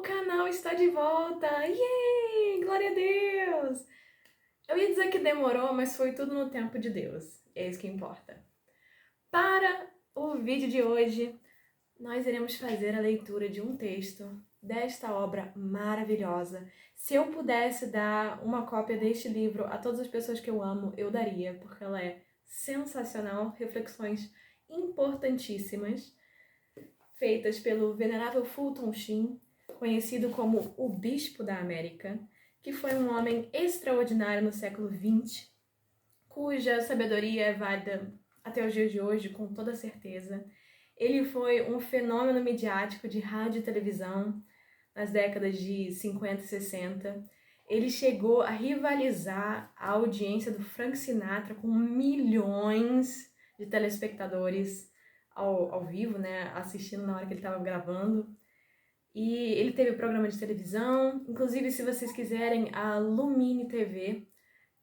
O canal está de volta! Yay! Glória a Deus! Eu ia dizer que demorou, mas foi tudo no tempo de Deus. É isso que importa. Para o vídeo de hoje, nós iremos fazer a leitura de um texto desta obra maravilhosa. Se eu pudesse dar uma cópia deste livro a todas as pessoas que eu amo, eu daria, porque ela é sensacional, reflexões importantíssimas, feitas pelo venerável Fulton Sheen, conhecido como o Bispo da América, que foi um homem extraordinário no século XX, cuja sabedoria é válida até os dias de hoje, com toda certeza. Ele foi um fenômeno midiático de rádio e televisão nas décadas de 50 e 60. Ele chegou a rivalizar a audiência do Frank Sinatra com milhões de telespectadores ao vivo, né, assistindo na hora que ele estava gravando. E ele teve programa de televisão, inclusive se vocês quiserem, a Lumine TV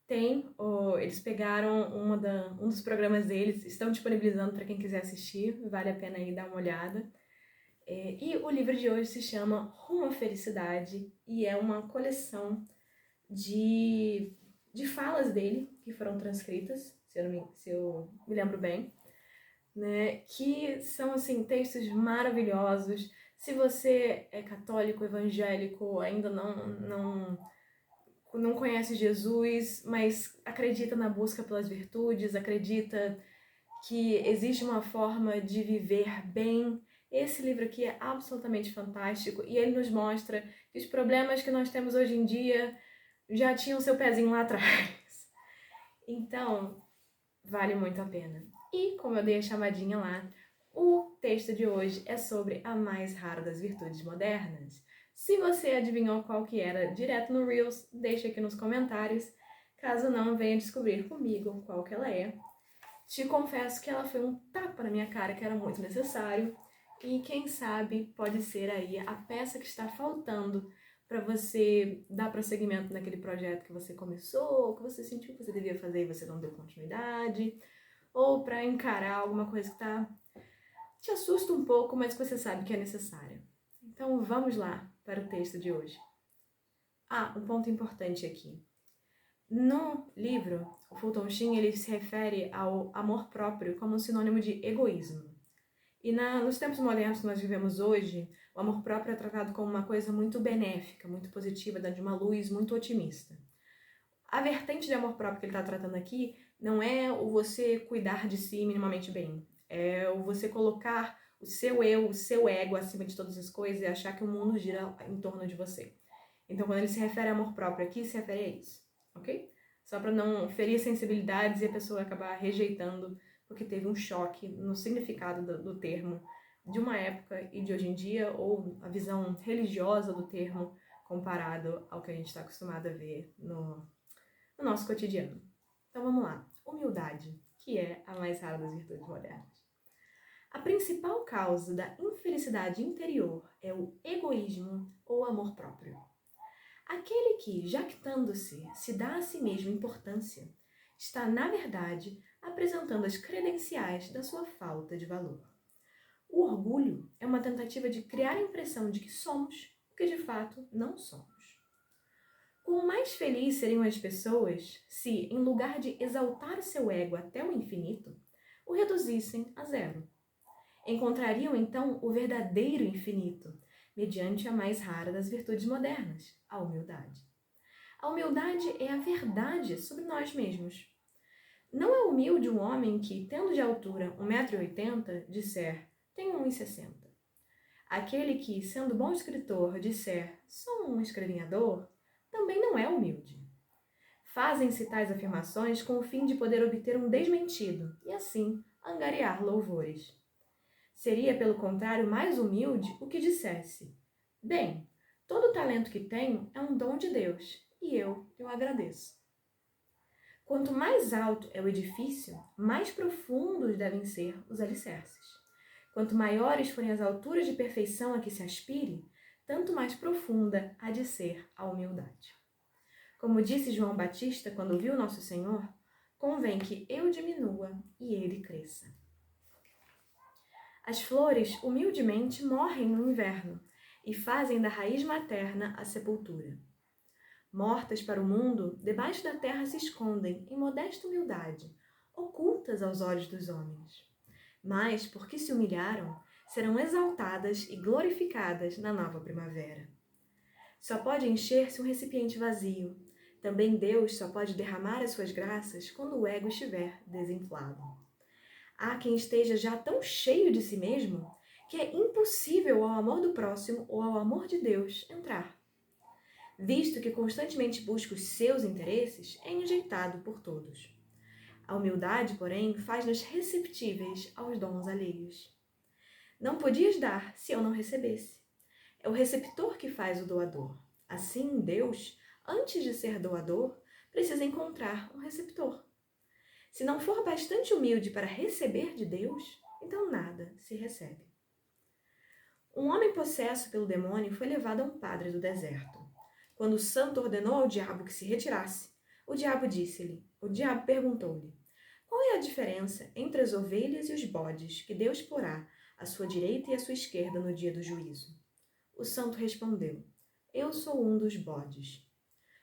tem, eles pegaram um dos programas deles, estão disponibilizando para quem quiser assistir, vale a pena aí dar uma olhada. E o livro de hoje se chama Rumo à Felicidade e é uma coleção de falas dele que foram transcritas, se eu me lembro bem, né, que são assim textos maravilhosos. Se você é católico, evangélico, ainda não conhece Jesus, mas acredita na busca pelas virtudes, acredita que existe uma forma de viver bem, esse livro aqui é absolutamente fantástico e ele nos mostra que os problemas que nós temos hoje em dia já tinham seu pezinho lá atrás. Então, vale muito a pena. E, como eu dei a chamadinha lá, o texto de hoje é sobre a mais rara das virtudes modernas. Se você adivinhou qual que era direto no Reels, deixa aqui nos comentários. Caso não, venha descobrir comigo qual que ela é. Te confesso que ela foi um tapa na minha cara que era muito necessário. E quem sabe pode ser aí a peça que está faltando para você dar prosseguimento naquele projeto que você começou, que você sentiu que você devia fazer e você não deu continuidade, ou para encarar alguma coisa que te assusta um pouco, mas que você sabe que é necessária. Então vamos lá para o texto de hoje. Um ponto importante aqui. No livro, o Fulton Sheen ele se refere ao amor próprio como um sinônimo de egoísmo. E nos tempos modernos que nós vivemos hoje, o amor próprio é tratado como uma coisa muito benéfica, muito positiva, de uma luz muito otimista. A vertente de amor próprio que ele está tratando aqui não é o você cuidar de si minimamente bem, é o você colocar o seu eu, o seu ego acima de todas as coisas e achar que o mundo gira em torno de você. Então, quando ele se refere a amor próprio aqui, se refere a isso, ok? Só para não ferir sensibilidades e a pessoa acabar rejeitando porque teve um choque no significado do termo de uma época e de hoje em dia, ou a visão religiosa do termo comparado ao que a gente está acostumado a ver no nosso cotidiano. Então vamos lá. Humildade, que é a mais rara das virtudes modernas. A principal causa da infelicidade interior é o egoísmo ou amor próprio. Aquele que, jactando-se, se dá a si mesmo importância, está, na verdade, apresentando as credenciais da sua falta de valor. O orgulho é uma tentativa de criar a impressão de que somos o que de fato não somos. Quão mais felizes seriam as pessoas se, em lugar de exaltar seu ego até o infinito, o reduzissem a zero. Encontrariam, então, o verdadeiro infinito, mediante a mais rara das virtudes modernas, a humildade. A humildade é a verdade sobre nós mesmos. Não é humilde um homem que, tendo de altura 1,80 m, disser, tenho 1,60 m. Aquele que, sendo bom escritor, disser, sou um escrevinhador, também não é humilde. Fazem-se tais afirmações com o fim de poder obter um desmentido e, assim, angariar louvores. Seria, pelo contrário, mais humilde o que dissesse, bem, todo o talento que tenho é um dom de Deus, e eu agradeço. Quanto mais alto é o edifício, mais profundos devem ser os alicerces. Quanto maiores forem as alturas de perfeição a que se aspire, tanto mais profunda há de ser a humildade. Como disse João Batista quando viu Nosso Senhor, convém que eu diminua e ele cresça. As flores, humildemente, morrem no inverno, e fazem da raiz materna a sepultura. Mortas para o mundo, debaixo da terra se escondem, em modesta humildade, ocultas aos olhos dos homens. Mas, porque se humilharam, serão exaltadas e glorificadas na nova primavera. Só pode encher-se um recipiente vazio. Também Deus só pode derramar as suas graças quando o ego estiver desinflado. Há quem esteja já tão cheio de si mesmo que é impossível ao amor do próximo ou ao amor de Deus entrar. Visto que constantemente busca os seus interesses, é enjeitado por todos. A humildade, porém, faz-nos receptíveis aos dons alheios. Não podias dar se eu não recebesse. É o receptor que faz o doador. Assim, Deus, antes de ser doador, precisa encontrar um receptor. Se não for bastante humilde para receber de Deus, então nada se recebe. Um homem possesso pelo demônio foi levado a um padre do deserto. Quando o santo ordenou ao diabo que se retirasse, o diabo perguntou-lhe: qual é a diferença entre as ovelhas e os bodes que Deus porá à sua direita e à sua esquerda no dia do juízo? O santo respondeu: eu sou um dos bodes.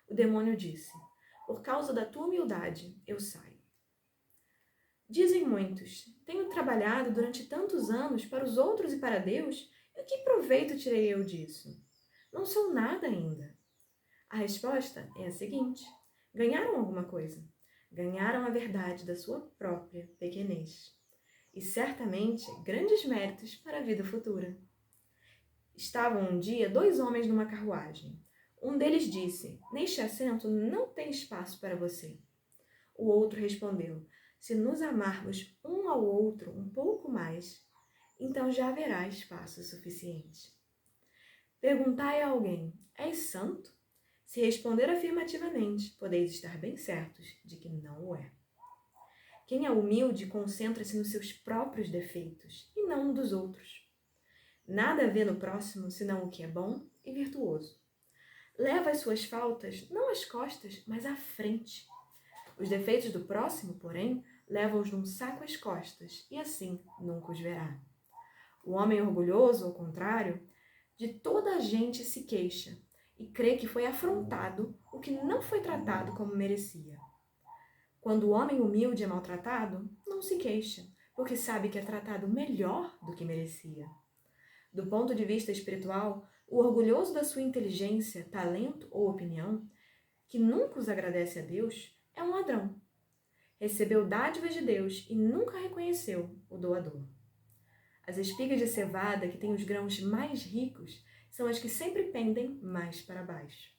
O demônio disse: por causa da tua humildade, eu saio. Dizem muitos: tenho trabalhado durante tantos anos para os outros e para Deus, e que proveito tirei eu disso? Não sou nada ainda. A resposta é a seguinte: ganharam alguma coisa. Ganharam a verdade da sua própria pequenez. E certamente grandes méritos para a vida futura. Estavam um dia 2 homens numa carruagem. Um deles disse: neste assento não tem espaço para você. O outro respondeu: se nos amarmos um ao outro um pouco mais, então já haverá espaço suficiente. Perguntai a alguém: és santo? Se responder afirmativamente, podeis estar bem certos de que não o é. Quem é humilde concentra-se nos seus próprios defeitos e não no dos outros. Nada vê no próximo senão o que é bom e virtuoso. Leva as suas faltas não às costas, mas à frente. Os defeitos do próximo, porém, leva-os num saco às costas e assim nunca os verá. O homem orgulhoso, ao contrário, de toda a gente se queixa e crê que foi afrontado o que não foi tratado como merecia. Quando o homem humilde é maltratado, não se queixa, porque sabe que é tratado melhor do que merecia. Do ponto de vista espiritual, o orgulhoso da sua inteligência, talento ou opinião, que nunca os agradece a Deus, é um ladrão. Recebeu dádivas de Deus e nunca reconheceu o doador. As espigas de cevada que têm os grãos mais ricos são as que sempre pendem mais para baixo.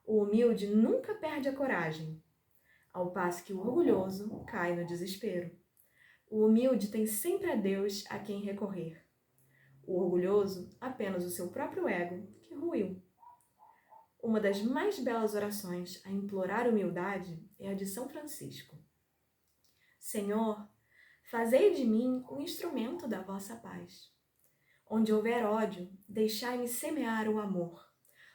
O humilde nunca perde a coragem, ao passo que o orgulhoso cai no desespero. O humilde tem sempre a Deus a quem recorrer. O orgulhoso, apenas o seu próprio ego, que ruiu. Uma das mais belas orações a implorar humildade é a de São Francisco. Senhor, fazei de mim um instrumento da vossa paz. Onde houver ódio, deixai-me semear o amor.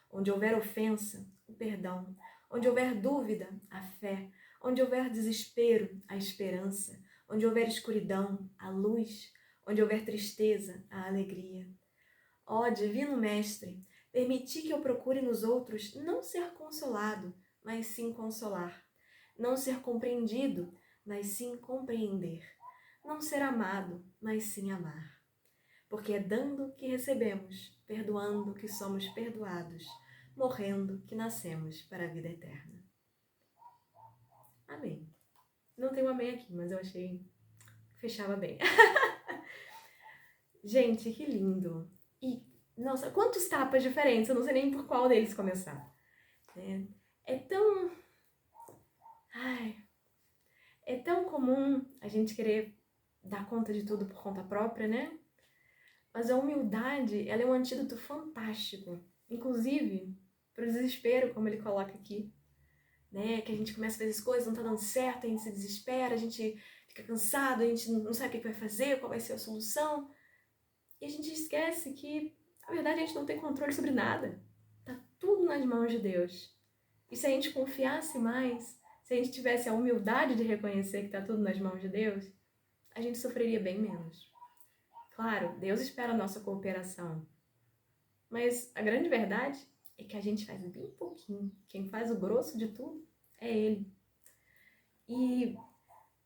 Onde houver ofensa, o perdão. Onde houver dúvida, a fé. Onde houver desespero, a esperança. Onde houver escuridão, a luz. Onde houver tristeza, a alegria. Ó Divino Mestre, permiti que eu procure nos outros não ser consolado, mas sim consolar. Não ser compreendido, mas sim compreender. Não ser amado, mas sim amar. Porque é dando que recebemos, perdoando que somos perdoados, morrendo que nascemos para a vida eterna. Amém. Não tem um amém aqui, mas eu achei que fechava bem. Gente, que lindo! E, nossa, quantos tapas diferentes, eu não sei nem por qual deles começar. É tão... é tão comum a gente querer dar conta de tudo por conta própria, né? Mas a humildade, ela é um antídoto fantástico. Inclusive, para o desespero, como ele coloca aqui. Né? Que a gente começa a fazer as coisas, não tá dando certo, a gente se desespera, a gente fica cansado, a gente não sabe o que vai fazer, qual vai ser a solução. E a gente esquece que, na verdade, a gente não tem controle sobre nada. Tá tudo nas mãos de Deus. E se a gente confiasse mais, se a gente tivesse a humildade de reconhecer que tá tudo nas mãos de Deus, a gente sofreria bem menos. Claro, Deus espera a nossa cooperação. Mas a grande verdade é que a gente faz bem pouquinho. Quem faz o grosso de tudo é Ele. E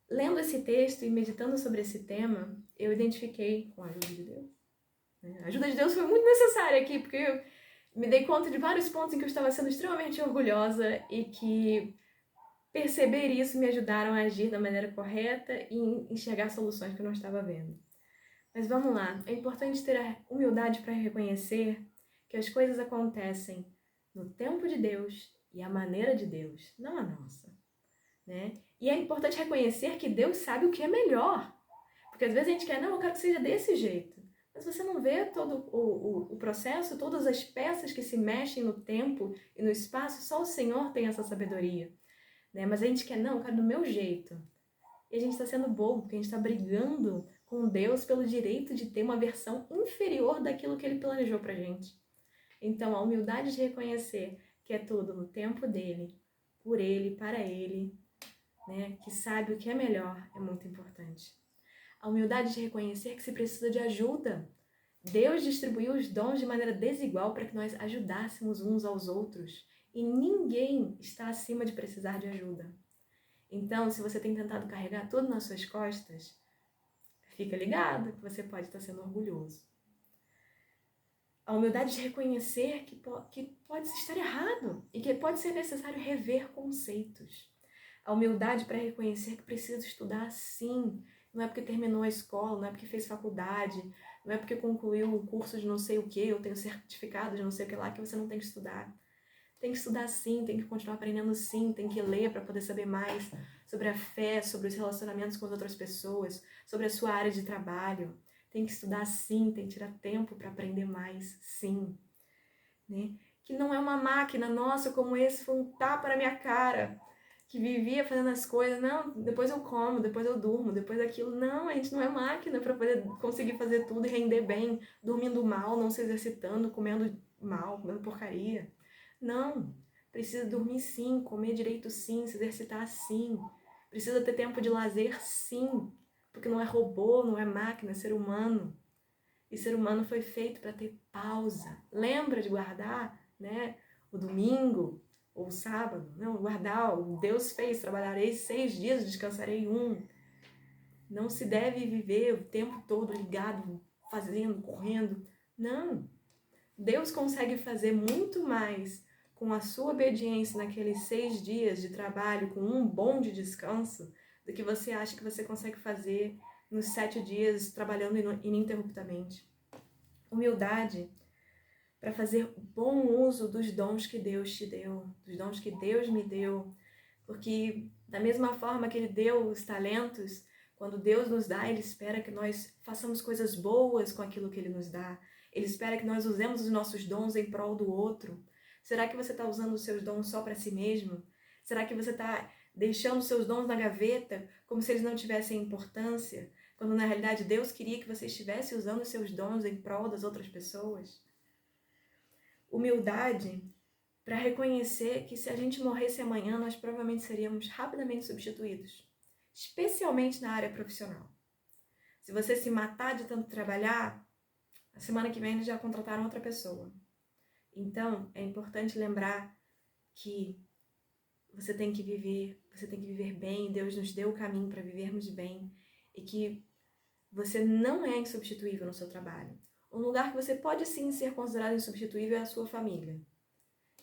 lendo esse texto e meditando sobre esse tema, eu identifiquei com a ajuda de Deus. A ajuda de Deus foi muito necessária aqui, porque eu me dei conta de vários pontos em que eu estava sendo extremamente orgulhosa e que perceber isso me ajudaram a agir da maneira correta e enxergar soluções que eu não estava vendo. Mas vamos lá, é importante ter a humildade para reconhecer que as coisas acontecem no tempo de Deus e à maneira de Deus, não a nossa, né? E é importante reconhecer que Deus sabe o que é melhor, porque às vezes a gente quer, não, eu quero que seja desse jeito, mas você não vê todo o processo, todas as peças que se mexem no tempo e no espaço, só o Senhor tem essa sabedoria, né? Mas a gente quer, não, eu quero do meu jeito. E a gente está sendo bobo, porque a gente está brigando com Deus pelo direito de ter uma versão inferior daquilo que Ele planejou pra gente. Então, a humildade de reconhecer que é tudo no tempo dele, por ele, para ele, né? Que sabe o que é melhor, é muito importante. A humildade de reconhecer que se precisa de ajuda. Deus distribuiu os dons de maneira desigual para que nós ajudássemos uns aos outros. E ninguém está acima de precisar de ajuda. Então, se você tem tentado carregar tudo nas suas costas, fica ligado que você pode estar sendo orgulhoso. A humildade de reconhecer que pode estar errado e que pode ser necessário rever conceitos. A humildade para reconhecer que precisa estudar sim. Não é porque terminou a escola, não é porque fez faculdade, não é porque concluiu o curso de não sei o que, ou tem o certificado de não sei o que lá, que você não tem que estudar. Tem que estudar sim, tem que continuar aprendendo sim, tem que ler para poder saber mais sobre a fé, sobre os relacionamentos com as outras pessoas, sobre a sua área de trabalho. Tem que estudar sim, tem que tirar tempo para aprender mais sim. Né? Que não é uma máquina, nossa, como esse foi um tapa na minha cara, que vivia fazendo as coisas, não, depois eu como, depois eu durmo, depois aquilo. Não, a gente não é máquina para poder conseguir fazer tudo e render bem, dormindo mal, não se exercitando, comendo mal, comendo porcaria. Não, precisa dormir sim, comer direito sim, se exercitar sim. Precisa ter tempo de lazer sim, porque não é robô, não é máquina, é ser humano. E ser humano foi feito para ter pausa. Lembra de guardar, né, o domingo ou o sábado? Não, guardar, o Deus fez, trabalharei 6 dias, descansarei 1. Não se deve viver o tempo todo ligado, fazendo, correndo. Não. Deus consegue fazer muito mais com a sua obediência naqueles 6 dias de trabalho, com um bom de descanso, do que você acha que você consegue fazer nos 7 dias trabalhando ininterruptamente. Humildade para fazer bom uso dos dons que Deus te deu, dos dons que Deus me deu, porque da mesma forma que Ele deu os talentos, quando Deus nos dá, Ele espera que nós façamos coisas boas com aquilo que Ele nos dá. Ele espera que nós usemos os nossos dons em prol do outro. Será que você está usando os seus dons só para si mesmo? Será que você está deixando os seus dons na gaveta como se eles não tivessem importância? Quando na realidade Deus queria que você estivesse usando os seus dons em prol das outras pessoas? Humildade para reconhecer que se a gente morresse amanhã, nós provavelmente seríamos rapidamente substituídos, especialmente na área profissional. Se você se matar de tanto trabalhar, a semana que vem eles já contrataram outra pessoa. Então, é importante lembrar que você tem que viver bem, Deus nos deu o caminho para vivermos bem e que você não é insubstituível no seu trabalho. Um lugar que você pode sim ser considerado insubstituível é a sua família.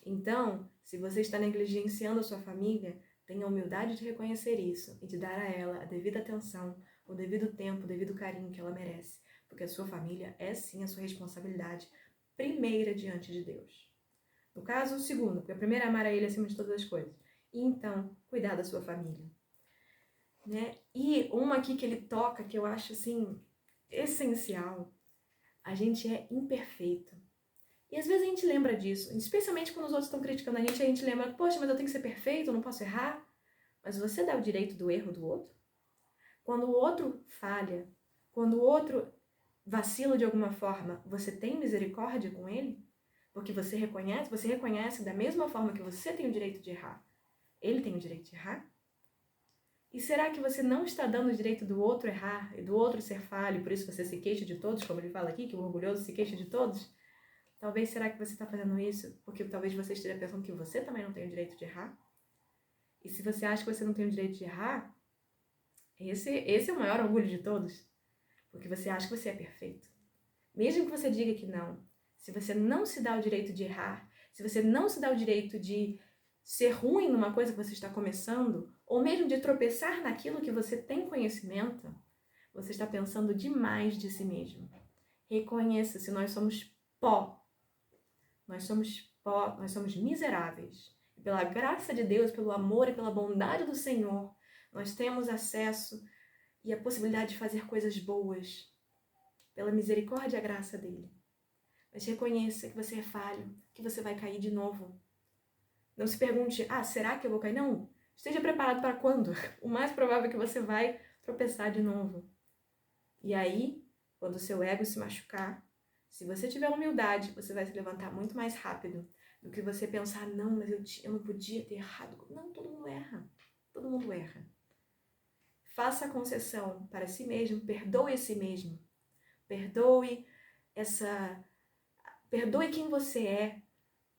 Então, se você está negligenciando a sua família, tenha a humildade de reconhecer isso e de dar a ela a devida atenção, o devido tempo, o devido carinho que ela merece, porque a sua família é sim a sua responsabilidade primeira diante de Deus. No caso, o segundo, porque a primeira é amar a Ele acima de todas as coisas. E então, cuidar da sua família. Né? E uma aqui que ele toca, que eu acho assim, essencial, a gente é imperfeito. E às vezes a gente lembra disso, especialmente quando os outros estão criticando a gente lembra, poxa, mas eu tenho que ser perfeito, eu não posso errar. Mas você dá o direito do erro do outro? Quando o outro falha, quando o outro vacila de alguma forma, você tem misericórdia com ele? Porque você reconhece da mesma forma que você tem o direito de errar, ele tem o direito de errar? E será que você não está dando o direito do outro errar e do outro ser falho, por isso você se queixa de todos, como ele fala aqui, que o orgulhoso se queixa de todos? Talvez, será que você está fazendo isso porque talvez você esteja pensando que você também não tem o direito de errar? E se você acha que você não tem o direito de errar, esse é o maior orgulho de todos, porque você acha que você é perfeito. Mesmo que você diga que não, se você não se dá o direito de errar, se você não se dá o direito de ser ruim numa coisa que você está começando, ou mesmo de tropeçar naquilo que você tem conhecimento, você está pensando demais de si mesmo. Reconheça-se, nós somos pó. Nós somos pó, nós somos miseráveis. E pela graça de Deus, pelo amor e pela bondade do Senhor, nós temos acesso e a possibilidade de fazer coisas boas, pela misericórdia e a graça dele. Mas reconheça que você é falho, que você vai cair de novo. Não se pergunte, será que eu vou cair? Não, esteja preparado para quando. O mais provável é que você vai tropeçar de novo. E aí, quando o seu ego se machucar, se você tiver humildade, você vai se levantar muito mais rápido do que você pensar, não, mas eu não podia ter errado. Não, todo mundo erra. Todo mundo erra. Faça a concessão para si mesmo, perdoe a si mesmo. Perdoe quem você é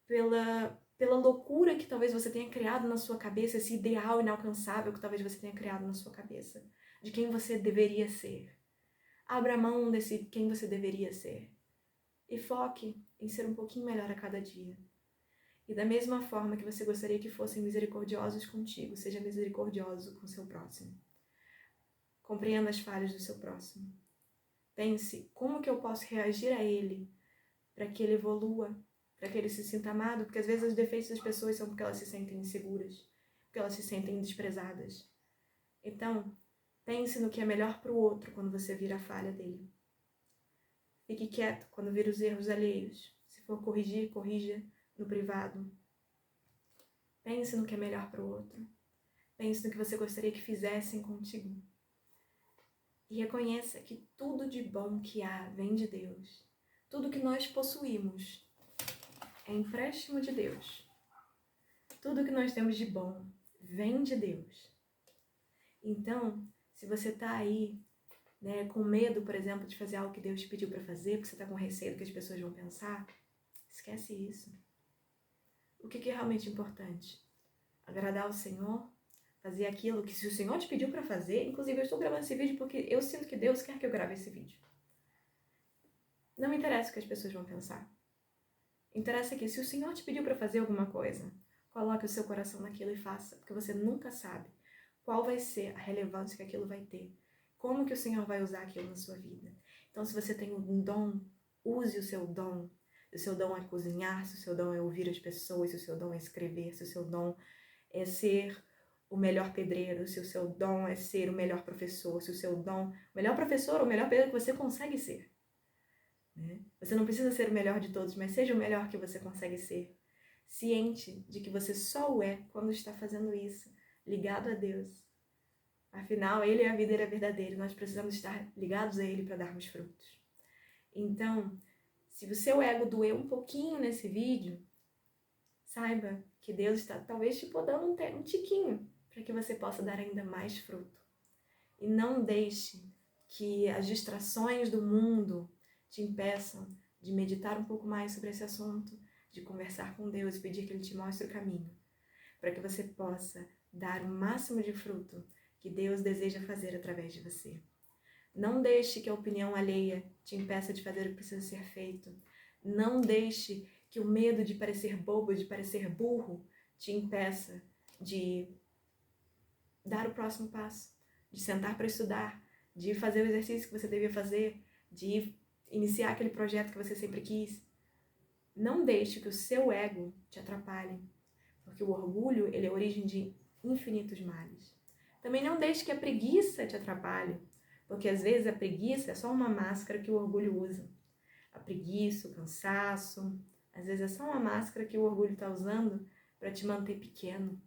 pela loucura que talvez você tenha criado na sua cabeça, esse ideal inalcançável que talvez você tenha criado na sua cabeça, de quem você deveria ser. Abra mão desse quem você deveria ser e foque em ser um pouquinho melhor a cada dia. E da mesma forma que você gostaria que fossem misericordiosos contigo, seja misericordioso com o seu próximo. Compreenda as falhas do seu próximo. Pense, como que eu posso reagir a ele para que ele evolua, para que ele se sinta amado, porque às vezes os defeitos das pessoas são porque elas se sentem inseguras, porque elas se sentem desprezadas. Então, pense no que é melhor para o outro quando você vir a falha dele. Fique quieto quando vir os erros alheios. Se for corrigir, corrija no privado. Pense no que é melhor para o outro. Pense no que você gostaria que fizessem contigo. E reconheça que tudo de bom que há vem de Deus. Tudo que nós possuímos é empréstimo de Deus. Tudo que nós temos de bom vem de Deus. Então, se você está aí, com medo, por exemplo, de fazer algo que Deus te pediu para fazer, porque você está com receio do que as pessoas vão pensar, esquece isso. O que é realmente importante? Agradar o Senhor, fazer aquilo que se o Senhor te pediu para fazer, inclusive eu estou gravando esse vídeo porque eu sinto que Deus quer que eu grave esse vídeo. Não me interessa o que as pessoas vão pensar. Interessa que se o Senhor te pediu para fazer alguma coisa, coloque o seu coração naquilo e faça, porque você nunca sabe qual vai ser a relevância que aquilo vai ter, como que o Senhor vai usar aquilo na sua vida. Então, se você tem um dom, use o seu dom. Se o seu dom é cozinhar, se o seu dom é ouvir as pessoas, se o seu dom é escrever, se o seu dom é ser o melhor pedreiro, se o seu dom é ser o melhor professor, se o seu dom, o melhor professor ou o melhor pedreiro que você consegue ser. Você não precisa ser o melhor de todos, mas seja o melhor que você consegue ser. Ciente de que você só o é quando está fazendo isso, ligado a Deus. Afinal, Ele é a videira verdadeira e nós precisamos estar ligados a Ele para darmos frutos. Então, se o seu ego doeu um pouquinho nesse vídeo, saiba que Deus está talvez te podando um tiquinho para que você possa dar ainda mais fruto. E não deixe que as distrações do mundo te impeçam de meditar um pouco mais sobre esse assunto, de conversar com Deus e pedir que Ele te mostre o caminho, para que você possa dar o máximo de fruto que Deus deseja fazer através de você. Não deixe que a opinião alheia te impeça de fazer o que precisa ser feito. Não deixe que o medo de parecer bobo, de parecer burro, te impeça de dar o próximo passo, de sentar para estudar, de fazer o exercício que você devia fazer, de iniciar aquele projeto que você sempre quis. Não deixe que o seu ego te atrapalhe, porque o orgulho, ele é a origem de infinitos males. Também não deixe que a preguiça te atrapalhe, porque às vezes a preguiça é só uma máscara que o orgulho usa. A preguiça, o cansaço, às vezes é só uma máscara que o orgulho está usando para te manter pequeno.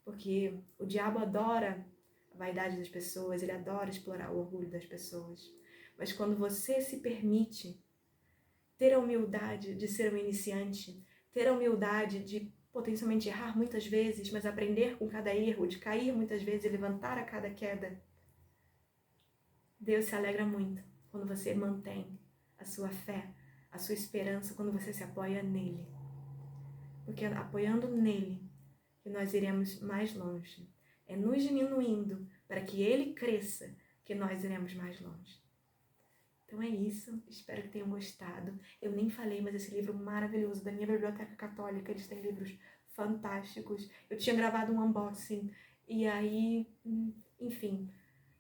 Porque o diabo adora a vaidade das pessoas, ele adora explorar o orgulho das pessoas. Mas quando você se permite ter a humildade de ser um iniciante, ter a humildade de potencialmente errar muitas vezes, mas aprender com cada erro, de cair muitas vezes e levantar a cada queda, Deus se alegra muito quando você mantém a sua fé a sua esperança quando você se apoia nele. Porque é apoiando nele que nós iremos mais longe. É nos diminuindo para que ele cresça que nós iremos mais longe. Então é isso, espero que tenham gostado. Eu nem falei, mas esse livro maravilhoso da minha biblioteca católica, eles têm livros fantásticos. Eu tinha gravado um unboxing e aí, enfim,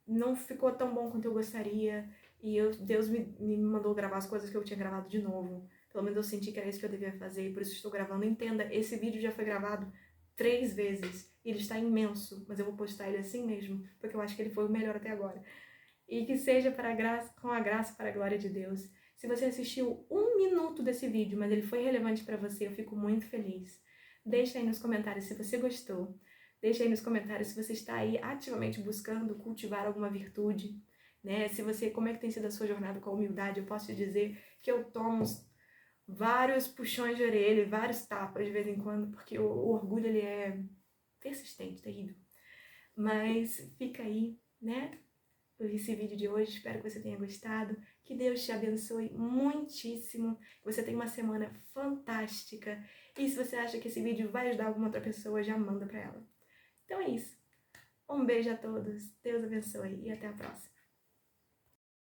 não ficou tão bom quanto eu gostaria. E Deus me mandou gravar as coisas que eu tinha gravado de novo. Pelo menos eu senti que era isso que eu devia fazer e por isso estou gravando. Entenda, esse vídeo já foi gravado 3 vezes. E ele está imenso, mas eu vou postar ele assim mesmo, porque eu acho que ele foi o melhor até agora. E que seja com a graça e para a glória de Deus. Se você assistiu 1 minuto desse vídeo, mas ele foi relevante para você, eu fico muito feliz. Deixa aí nos comentários se você gostou. Deixa aí nos comentários se você está aí ativamente buscando cultivar alguma virtude, né? Como é que tem sido a sua jornada com a humildade? Eu posso te dizer que eu tomo vários puxões de orelha, vários tapas de vez em quando, porque o orgulho, ele é persistente, terrível. Mas fica aí, né? Esse vídeo de hoje, espero que você tenha gostado, que Deus te abençoe muitíssimo, que você tenha uma semana fantástica, e se você acha que esse vídeo vai ajudar alguma outra pessoa, já manda pra ela. Então é isso, um beijo a todos, Deus abençoe e até a próxima.